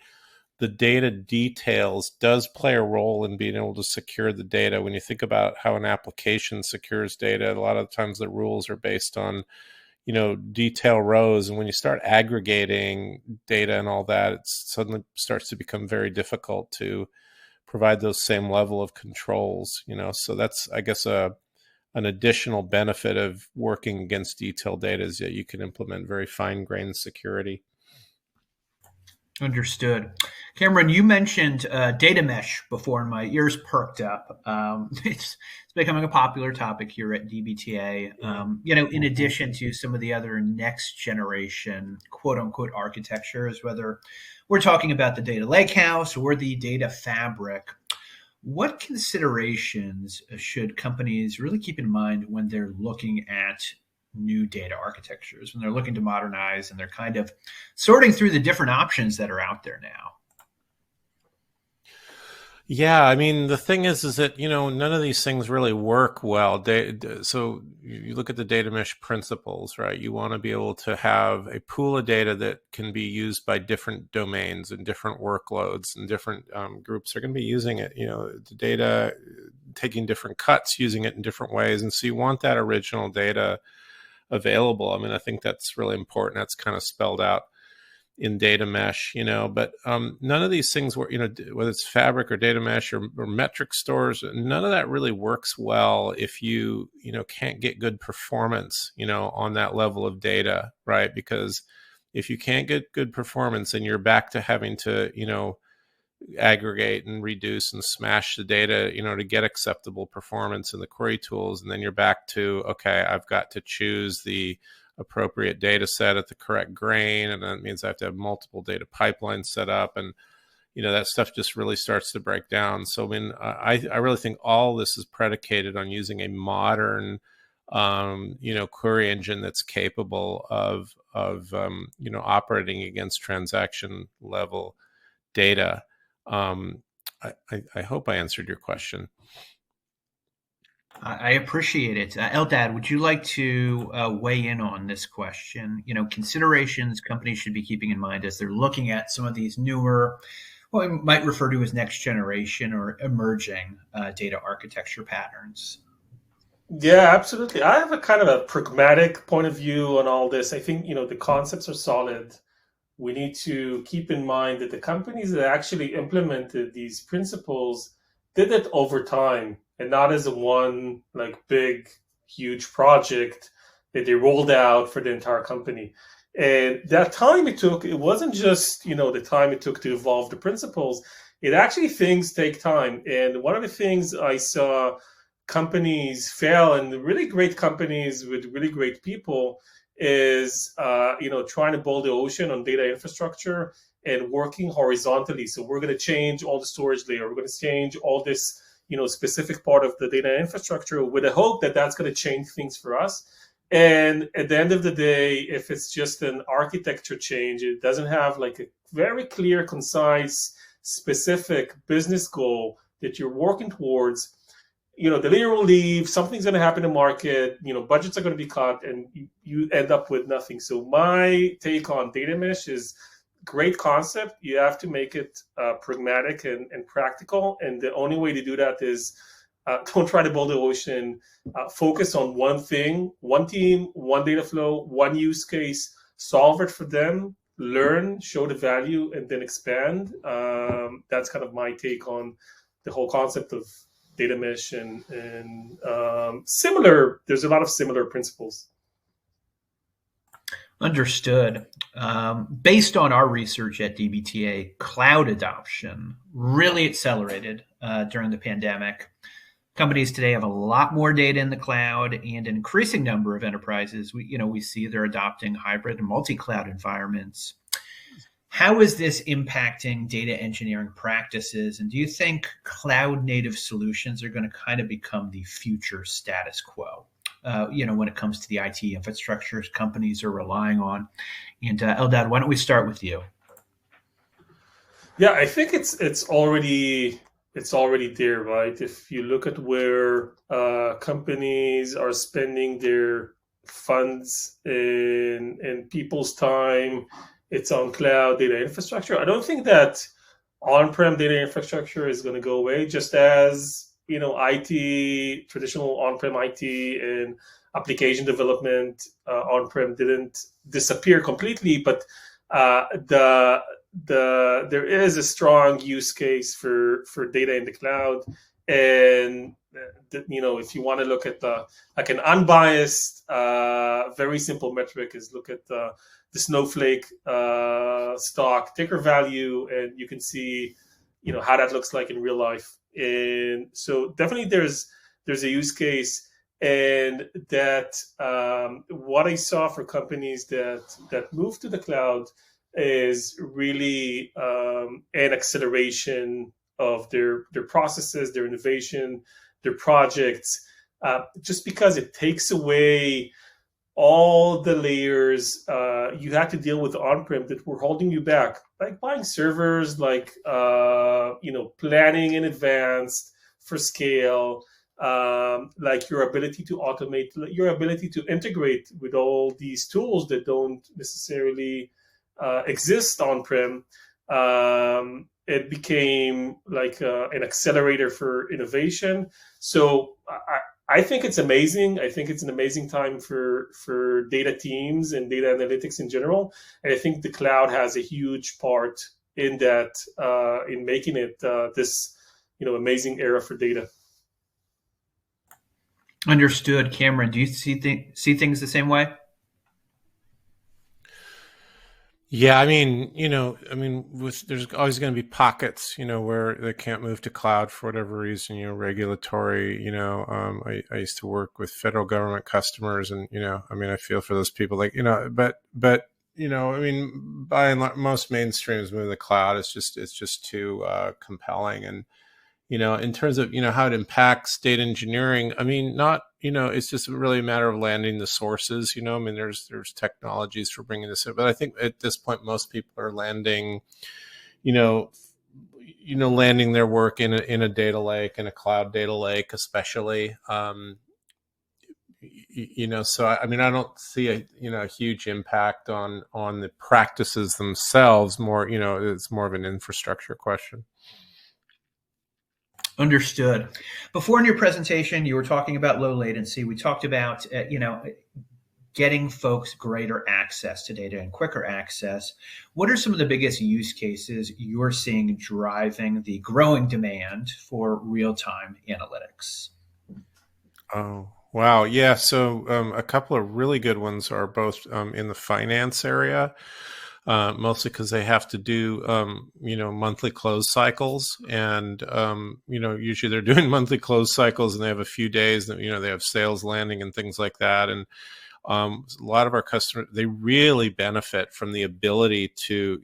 data details does play a role in being able to secure the data. When you think about how an application secures data, a lot of times the rules are based on, detail rows. And when you start aggregating data and all that, it suddenly starts to become very difficult to provide those same level of controls, So that's, I guess, an additional benefit of working against detailed data is that you can implement very fine-grained security. Understood. Cameron, you mentioned data mesh before, and my ears perked up. It's becoming a popular topic here at DBTA. In addition to some of the other next generation quote unquote architectures, whether we're talking about the data lakehouse or the data fabric, what considerations should companies really keep in mind when they're looking at new data architectures, when they're looking to modernize and they're kind of sorting through the different options that are out there now? Yeah, I mean, the thing is that, none of these things really work well. So you look at the data mesh principles, right? You want to be able to have a pool of data that can be used by different domains and different workloads, and different groups are going to be using it, the data, taking different cuts, using it in different ways. And so you want that original data available. I mean, I think that's really important. That's kind of spelled out in data mesh, but none of these things were, whether it's fabric or data mesh or metric stores, none of that really works well if you can't get good performance, on that level of data, right? Because if you can't get good performance, then you're back to having to, aggregate and reduce and smash the data, to get acceptable performance in the query tools. And then you're back to, okay, I've got to choose the appropriate data set at the correct grain. And that means I have to have multiple data pipelines set up. And, that stuff just really starts to break down. So I really think all this is predicated on using a modern query engine that's capable of operating against transaction level data. I hope I answered your question. I appreciate it. Eldad, would you like to weigh in on this question? Considerations companies should be keeping in mind as they're looking at some of these newer, what we might refer to as next generation or emerging data architecture patterns. Yeah, absolutely. I have a kind of a pragmatic point of view on all this. I think, the concepts are solid. We need to keep in mind that the companies that actually implemented these principles did it over time and not as a one like big, huge project that they rolled out for the entire company. And that time it took, it wasn't just, the time it took to evolve the principles. It actually, things take time. And one of the things I saw companies fail, and really great companies with really great people, is trying to build the ocean on data infrastructure and working horizontally. So we're going to change all the storage layer. We're going to change all this specific part of the data infrastructure with a hope that that's going to change things for us. And at the end of the day, if it's just an architecture change, it doesn't have like a very clear, concise, specific business goal that you're working towards. The leader will leave, something's going to happen in the market, budgets are going to be cut, and you end up with nothing. So my take on data mesh is great concept. You have to make it pragmatic and practical. And the only way to do that is don't try to build the ocean. Focus on one thing, one team, one data flow, one use case, solve it for them, learn, show the value, and then expand. That's kind of my take on the whole concept of data mesh and similar. There's a lot of similar principles. Understood. Based on our research at DBTA, cloud adoption really accelerated during the pandemic. Companies today have a lot more data in the cloud, and an increasing number of enterprises, we see they're adopting hybrid and multi-cloud environments. How is this impacting data engineering practices? And do you think cloud native solutions are going to kind of become the future status quo, when it comes to the IT infrastructures companies are relying on? And Eldad, why don't we start with you? Yeah, I think it's already there, right? If you look at where companies are spending their funds and people's time, it's on cloud data infrastructure. I don't think that on-prem data infrastructure is going to go away, just as IT, traditional on-prem IT and application development on-prem didn't disappear completely, but there is a strong use case for data in the cloud. And if you want to look at like an unbiased, very simple metric is look at the Snowflake stock ticker value, and you can see how that looks like in real life. And so definitely there's a use case, and that what I saw for companies that move to the cloud is really an acceleration of their processes, their innovation, their projects, just because it takes away all the layers you had to deal with on-prem that were holding you back, like buying servers, like planning in advance for scale, like your ability to automate, your ability to integrate with all these tools that don't necessarily exist on-prem. It became like an accelerator for innovation. So I think it's amazing. I think it's an amazing time for data teams and data analytics in general. And I think the cloud has a huge part in that, in making it this amazing era for data. Understood. Cameron, do you see things the same way? Yeah, there's always going to be pockets, where they can't move to cloud for whatever reason, regulatory, I used to work with federal government customers, and, I feel for those people, like, but by and large, most mainstreams moving to the cloud, it's just too compelling. And, In terms of, how it impacts data engineering, I mean, not, it's just really a matter of landing the sources, I mean, there's technologies for bringing this in, but I think at this point, most people are landing, landing their work in a data lake, in a cloud data lake, especially, so I mean, I don't see a huge impact on the practices themselves. More, it's more of an infrastructure question. Understood. Before in your presentation, you were talking about low latency. We talked about, getting folks greater access to data and quicker access. What are some of the biggest use cases you're seeing driving the growing demand for real-time analytics? Oh, wow. Yeah. So a couple of really good ones are both in the finance area. Mostly because they have to do, monthly close cycles, and usually they're doing monthly close cycles, and they have a few days that they have sales landing and things like that, and a lot of our customers, they really benefit from the ability to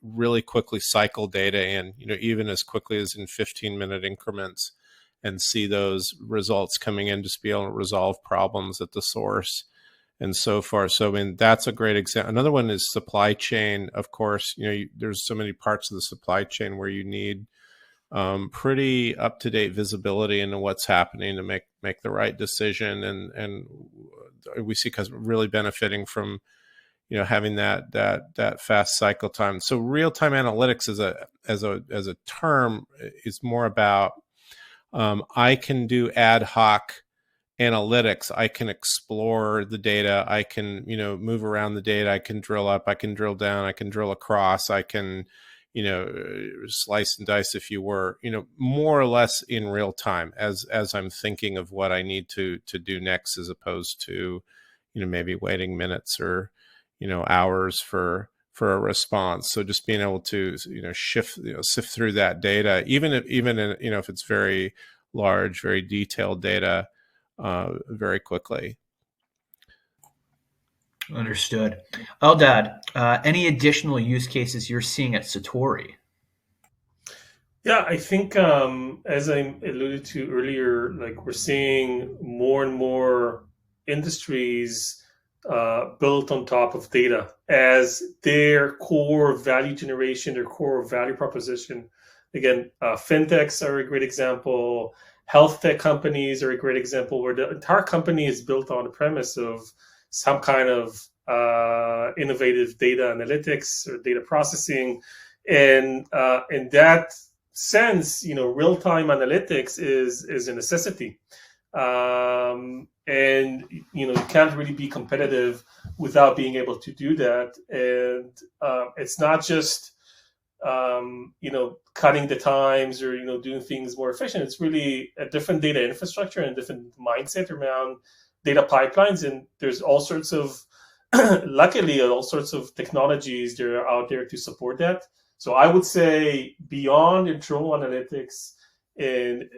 really quickly cycle data in, even as quickly as in 15-minute increments, and see those results coming in, just be able to resolve problems at the source and so far. So, I mean, that's a great example. Another one is supply chain. Of course, there's so many parts of the supply chain where you need pretty up-to-date visibility into what's happening to make the right decision. And we see customers really benefiting from, having that fast cycle time. So real-time analytics as a term is more about, I can do ad hoc analytics. I can explore the data. I can, move around the data. I can drill up. I can drill down. I can drill across. I can, slice and dice, if you were, more or less in real time as I'm thinking of what I need to do next, as opposed to, maybe waiting minutes or, hours for a response. So just being able to, sift through that data, even if if it's very large, very detailed data, very quickly. Understood. Eldad, any additional use cases you're seeing at Satori? Yeah, I think as I alluded to earlier, like we're seeing more and more industries built on top of data as their core value generation, their core value proposition. Again, fintechs are a great example. Health tech companies are a great example, where the entire company is built on the premise of some kind of innovative data analytics or data processing, and in that sense, real-time analytics is a necessity. And you can't really be competitive without being able to do that. And it's not just cutting the times or doing things more efficient. It's really a different data infrastructure and a different mindset around data pipelines. And there's all sorts of luckily all sorts of technologies that are out there to support that. So I would say beyond internal analytics, and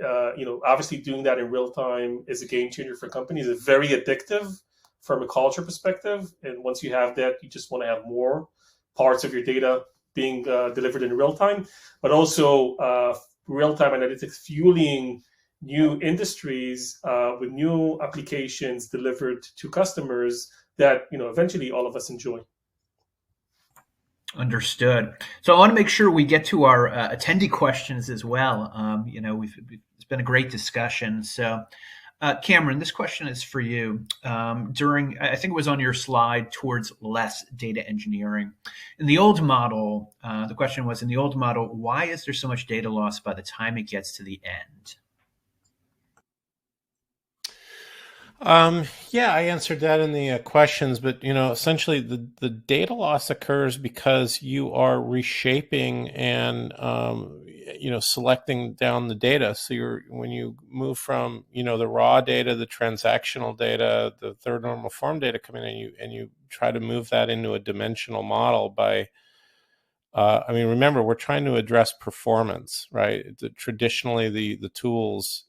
obviously doing that in real time is a game changer for companies. It's very addictive from a culture perspective, and once you have that, you just want to have more parts of your data being delivered in real time. But also real time analytics fueling new industries with new applications delivered to customers that eventually all of us enjoy. Understood. So I want to make sure we get to our attendee questions as well. It's been a great discussion. So, Cameron, this question is for you. I think it was on your slide towards less data engineering. In the old model, the question was, in the old model, why is there so much data loss by the time it gets to the end? Yeah, I answered that in the questions, but essentially the data loss occurs because you are reshaping and selecting down the data. So when you move from the raw data, the transactional data, the third normal form data coming in, and you try to move that into a dimensional model by. Remember, we're trying to address performance, right? Traditionally, the tools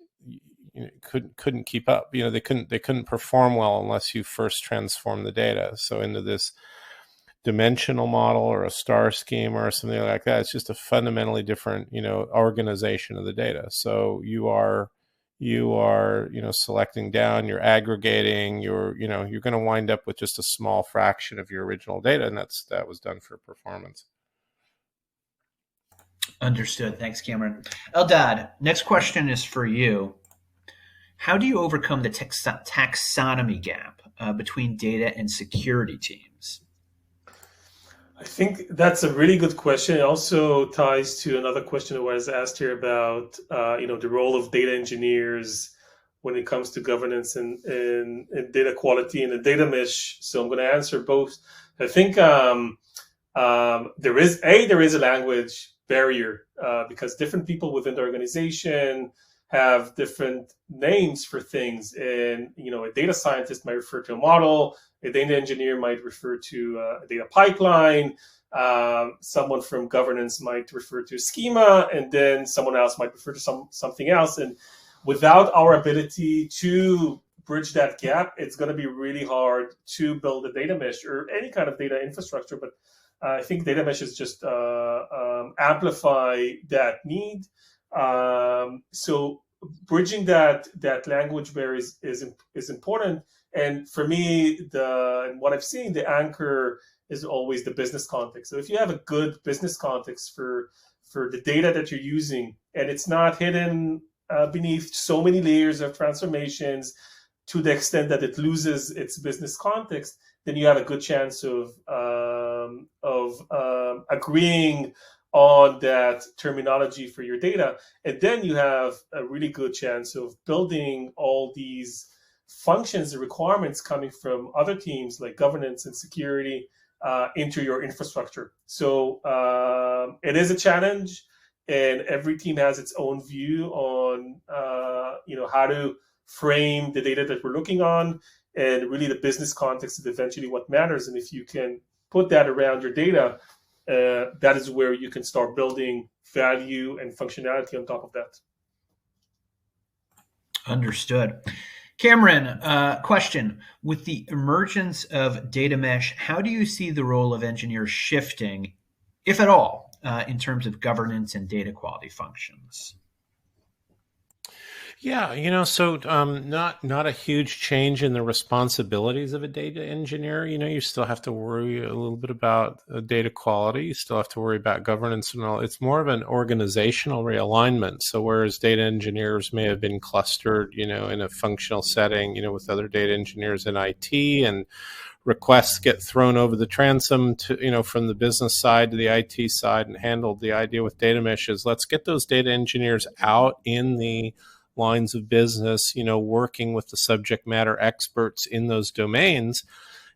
couldn't keep up. They couldn't perform well unless you first transform the data. So into this dimensional model or a star scheme or something like that. It's just a fundamentally different, organization of the data. So you are selecting down, you're aggregating, you're going to wind up with just a small fraction of your original data, and that was done for performance. Understood. Thanks, Cameron. Eldad, next question is for you. How do you overcome the taxonomy gap between data and security teams? I think that's a really good question. It also ties to another question that was asked here about, the role of data engineers when it comes to governance and data quality and the data mesh. So I'm going to answer both. I think there is a language barrier because different people within the organization have different names for things. And, a data scientist might refer to a model, a data engineer might refer to a data pipeline, someone from governance might refer to a schema, and then someone else might refer to something else. And without our ability to bridge that gap, it's going to be really hard to build a data mesh or any kind of data infrastructure. But I think data meshes just amplify that need. So bridging that language barrier is important. And for me, what I've seen, the anchor is always the business context. So if you have a good business context for the data that you're using, and it's not hidden beneath so many layers of transformations to the extent that it loses its business context, then you have a good chance of agreeing on that terminology for your data. And then you have a really good chance of building all these functions and requirements coming from other teams like governance and security into your infrastructure. So it is a challenge, and every team has its own view on how to frame the data that we're looking on, and really the business context is eventually what matters. And if you can put that around your data, that is where you can start building value and functionality on top of that. Understood. Cameron, question. With the emergence of data mesh, how do you see the role of engineers shifting, if at all, in terms of governance and data quality functions? Yeah, so not a huge change in the responsibilities of a data engineer. You still have to worry a little bit about data quality. You still have to worry about governance and all. It's more of an organizational realignment. So whereas data engineers may have been clustered, in a functional setting, with other data engineers in IT, and requests get thrown over the transom to, from the business side to the IT side and handled. The idea with data mesh is let's get those data engineers out in the lines of business, working with the subject matter experts in those domains,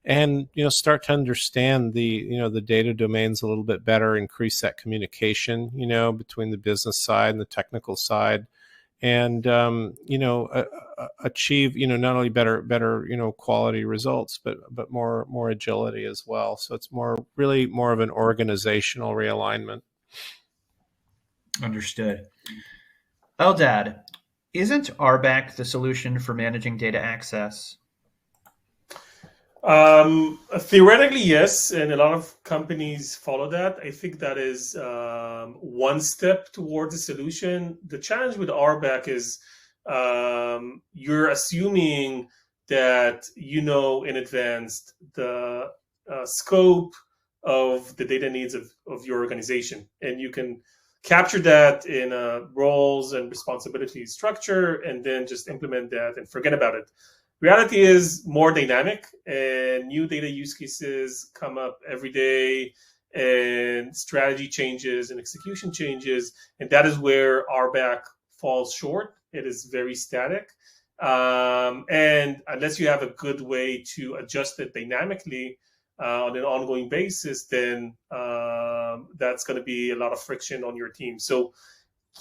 and start to understand the data domains a little bit better, increase that communication between the business side and the technical side, and achieve not only better quality results, but more agility as well. So it's really more of an organizational realignment. Understood. Eldad, isn't RBAC the solution for managing data access? Theoretically, yes, and a lot of companies follow that. I think that is one step towards a solution. The challenge with RBAC is you're assuming that in advance the scope of the data needs of your organization, and you can capture that in a roles and responsibility structure and then just implement that and forget about it. Reality is more dynamic, and new data use cases come up every day, and strategy changes and execution changes, and that is where RBAC falls short. It is very static, and unless you have a good way to adjust it dynamically on an ongoing basis, then that's going to be a lot of friction on your team. So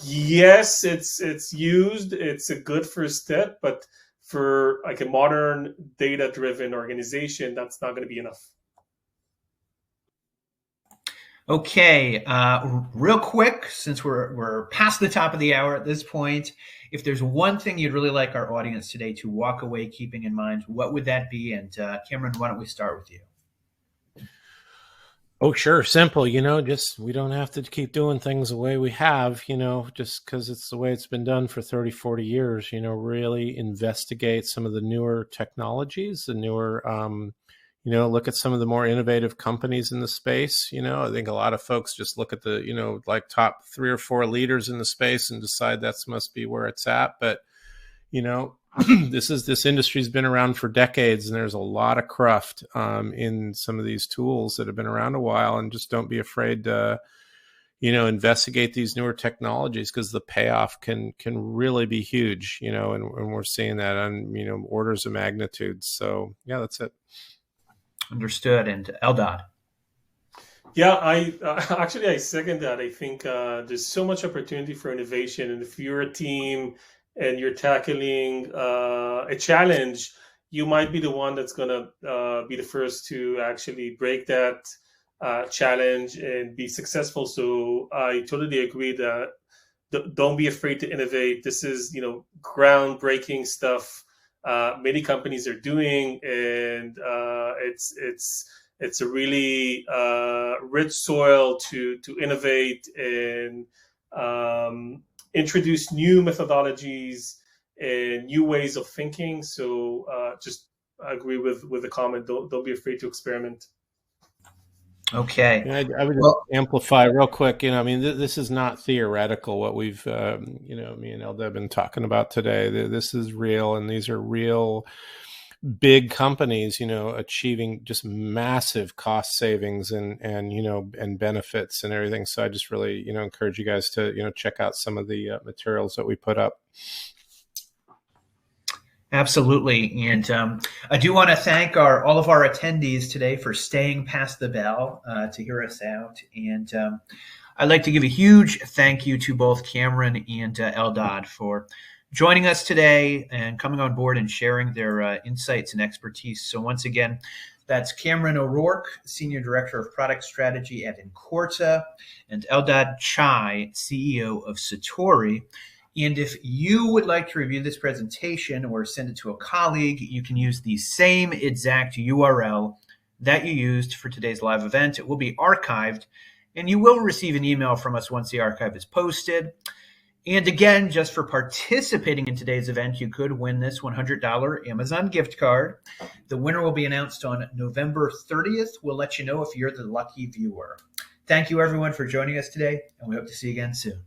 yes, it's used. It's a good first step, but for like a modern data-driven organization, that's not going to be enough. Okay, real quick, since we're past the top of the hour at this point, if there's one thing you'd really like our audience today to walk away keeping in mind, what would that be? And Cameron, why don't we start with you? Oh, sure. Simple, just we don't have to keep doing things the way we have, just because it's the way it's been done for 30, 40 years, really investigate some of the newer technologies, the newer, look at some of the more innovative companies in the space. I think a lot of folks just look at the, like top 3 or 4 leaders in the space and decide that must be where it's at. But, this industry's been around for decades, and there's a lot of cruft in some of these tools that have been around a while. And just don't be afraid to, investigate these newer technologies, because the payoff can really be huge. And we're seeing that on orders of magnitude. So yeah, that's it. Understood. And Eldad. Yeah, I second that. I think there's so much opportunity for innovation, and if you're a team and you're tackling a challenge, you might be the one that's going to be the first to actually break that challenge and be successful. So I totally agree that don't be afraid to innovate. This is, groundbreaking stuff many companies are doing, and it's a really rich soil to innovate and introduce new methodologies and new ways of thinking. So just agree with the comment. Don't be afraid to experiment. Okay. Yeah, I would just amplify real quick. This is not theoretical, what we've, me and Elda have been talking about today. This is real, and these are real big companies, achieving just massive cost savings and benefits and everything. So I just really, encourage you guys to, check out some of the materials that we put up. Absolutely. And I do want to thank all of our attendees today for staying past the bell to hear us out. And I'd like to give a huge thank you to both Cameron and Eldad for joining us today and coming on board and sharing their insights and expertise. So once again, that's Cameron O'Rourke, Senior Director of Product Strategy at Incorta, and Eldad Chai, CEO of Satori. And if you would like to review this presentation or send it to a colleague, you can use the same exact URL that you used for today's live event. It will be archived, and you will receive an email from us once the archive is posted. And again, just for participating in today's event, you could win this $100 Amazon gift card. The winner will be announced on November 30th. We'll let you know if you're the lucky viewer. Thank you, everyone, for joining us today, and we hope to see you again soon.